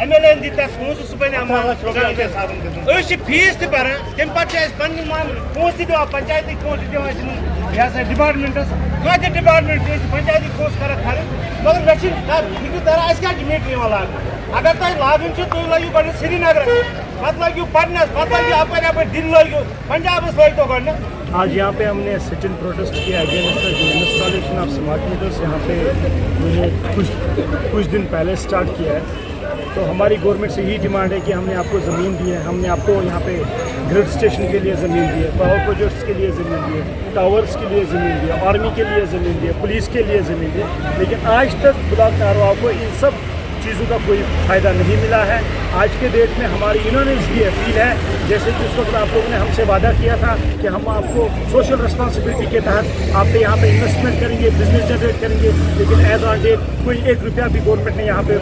MLA दिता सुबह fees तरान तम पोस पंचायती पोस डिपार्टमेंट डिपार्टमेंट पंचायती पोस कर खर्च मगर मे तरह क्या मीटर लाग अगर तुम लागन तुम लगे गो श्रीनगर पे लगे पढ़नस पे लगे अपर दिन लगे पंजाब लगो गो। आज यहाँ पे हमने सिट इन प्रोटेस्ट किया against the installation of smart meters. यहाँ पे कुछ दिन पहले स्टार्ट किया है। तो हमारी गवर्नमेंट से यही डिमांड है कि हमने आपको ज़मीन दी है, हमने आपको यहाँ पे ग्रिड स्टेशन के लिए ज़मीन दी है, पावर प्रोजेक्ट्स के लिए ज़मीन दी है, टावर्स के लिए ज़मीन दी है, आर्मी के लिए ज़मीन दी है, पुलिस के लिए ज़मीन दी है, लेकिन आज तक ब्लॉक कारवां को इन सब चीज़ों का कोई फ़ायदा नहीं मिला है। आज के डेट में हमारी इन्होंने इसकी अपील है, जैसे कि उस वक्त आप लोगों ने हमसे वादा किया था कि हम आपको सोशल रिस्पॉन्सिबिलिटी के तहत आप पे यहाँ पे इन्वेस्टमेंट करेंगे, बिजनेस जनरेट करेंगे, लेकिन एज ऑन डेट कोई 1 रुपया भी गवर्नमेंट ने यहाँ पे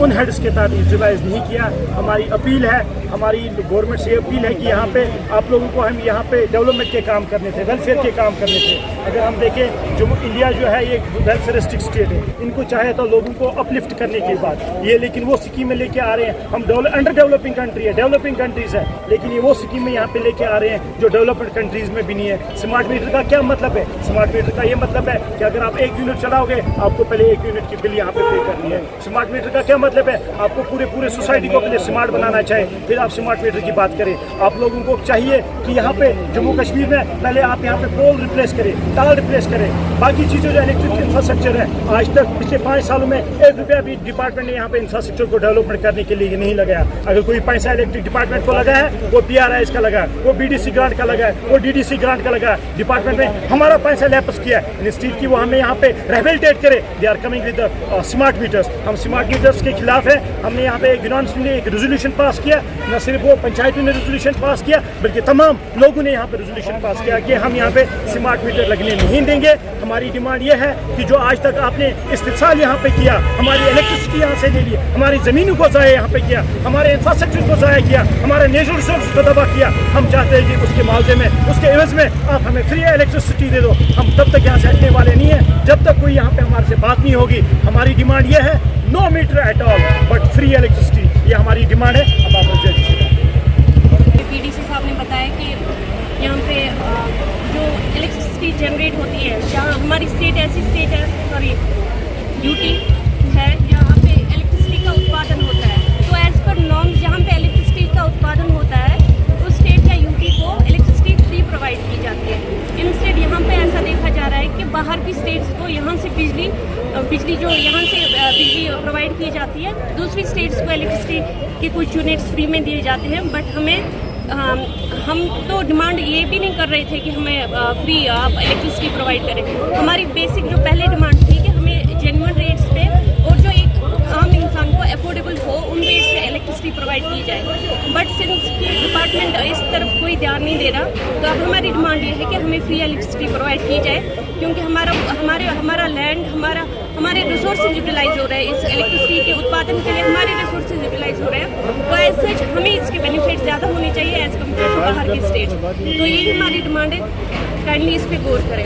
उन हेड्स के तहत यूटिलाइज नहीं किया। हमारी अपील है, हमारी गवर्नमेंट से अपील है कि यहाँ पे आप लोगों को हम यहाँ पे डेवलपमेंट के काम करने थे, वेलफेयर के काम करने थे। अगर हम देखें जम्मू इंडिया जो है ये वेलफेयरिस्टिक स्टेट है, इनको चाहे तो लोगों को अपलिफ्ट करने की बात ये, लेकिन वो स्कीमें लेके आ रहे हैं। हम अंडर डेवलपिंग कंट्री है, डेवलपिंग कंट्रीज है, लेकिन ये वो स्कीमें यहाँ पे लेके आ रहे हैं जो डेवलप्ड कंट्रीज में भी नहीं है। स्मार्ट मीटर का क्या मतलब है? स्मार्ट मीटर का ये मतलब है कि अगर आप 1 यूनिट चलाओगे आपको पहले 1 यूनिट की बिल यहाँ पे पे करनी है। स्मार्ट मीटर का क्या मतलब है? आपको पूरे सोसाइटी को पहले स्मार्ट बनाना चाहिए, फिर आप स्मार्ट मीटर की बात करें। आप लोगों को चाहिए कि यहाँ पे जम्मू कश्मीर में पहले आप यहाँ पे पोल रिप्लेस करें, तार रिप्लेस करें, बाकी चीज़ें जो इलेक्ट्रिक इंफ्रास्ट्रक्चर है आज तक पिछले 5 सालों में 1 रुपया भी डिपार्टमेंट ने यहाँ पे इंफ्रास्ट्रक्चर को डेवलपमेंट करने के लिए नहीं लगाया। अगर कोई पैसा इलेक्ट्रिक डिपार्टमेंट को लगा है वो PRIS का लगा है, वो BDC ग्रांट का लगा है, वो DDC ग्रांट का लगा है। डिपार्टमेंट ने हमारा पैसा लैप्स किया है इंस्टीट्यूट की, वो हमें यहाँ पे रिहेबिलिटेट करे। They are coming with smart meters. हम स्मार्ट मीटर्स के खिलाफ है। हमने यहाँ पे एक रेजोल्यूशन पास किया, न सिर्फ वो पंचायतों ने रेजोल्यूशन पास किया बल्कि तमाम लोगों ने यहाँ पे रेजोल्यूशन पास किया कि हम यहाँ पे स्मार्ट मीटर लगने नहीं देंगे। हमारी डिमांड ये है कि जो आज तक आपने इस्तेसाल यहाँ पे किया, हमारी इलेक्ट्रिसिटी यहाँ से ले ली, हमारी ज़मीनों को ज़ाया यहाँ पे किया, हमारे इंफ्रास्ट्रक्चर को ज़ाया किया, हमारे नेचुरल रिसोर्स को तबाह किया। हम चाहते हैं कि उसके मुआवजे में, उसके एवज में आप हमें फ्री इलेक्ट्रिसिटी दे दो। हम तब तक यहाँ से हटने वाले नहीं हैं जब तक कोई यहाँ पे हमारे से बात नहीं होगी। हमारी डिमांड ये है, no meter at all but free electricity, ये हमारी डिमांड है। अब आप PDC साहब ने बताया कि यहाँ पे जो इलेक्ट्रिसिटी जनरेट होती है, जहाँ हमारी स्टेट ऐसी स्टेट है, सॉरी यूटी है, जहाँ पे इलेक्ट्रिसिटी का उत्पादन होता है। तो एज पर नॉर्म जहाँ पे इलेक्ट्रिसिटी का उत्पादन होता है उस स्टेट या यूटी को इलेक्ट्रिसिटी फ्री प्रोवाइड की जाती है। इंस्टेड यहाँ पे ऐसा देखा जा रहा है कि बाहर की स्टेट्स को यहाँ से बिजली जो यहाँ से बिजली प्रोवाइड की जाती है, दूसरी स्टेट्स को इलेक्ट्रिसिटी के कुछ यूनिट्स फ्री में दिए जाते हैं। बट हम तो डिमांड ये भी नहीं कर रहे थे कि हमें फ्री आप इलेक्ट्रिसिटी प्रोवाइड करें। हमारी बेसिक जो पहले डिमांड थी कि हमें जेन्युइन रेट्स पे और जो एक आम इंसान को अफोर्डेबल हो उन रेट से इलेक्ट्रिसिटी प्रोवाइड की जाए। बट सिंस कि डिपार्टमेंट इस तरफ कोई ध्यान नहीं दे रहा, तो अब हमारी डिमांड ये है कि हमें फ्री इलेक्ट्रिसिटी प्रोवाइड की जाए, क्योंकि हमारा लैंड, हमारे रिसोर्सेज यूटिलाइज हो रहे हैं। इस इलेक्ट्रिसिटी के उत्पादन के लिए हमारे रिसोर्सेज यूटिलाइज हो रहे हैं। तो एज सच हमें इसके बेनिफिट ज़्यादा होने चाहिए एज कम्पेयर टू बाहर की स्टेट। तो यही हमारी डिमांड है, काइंडली इस पर गौर करें।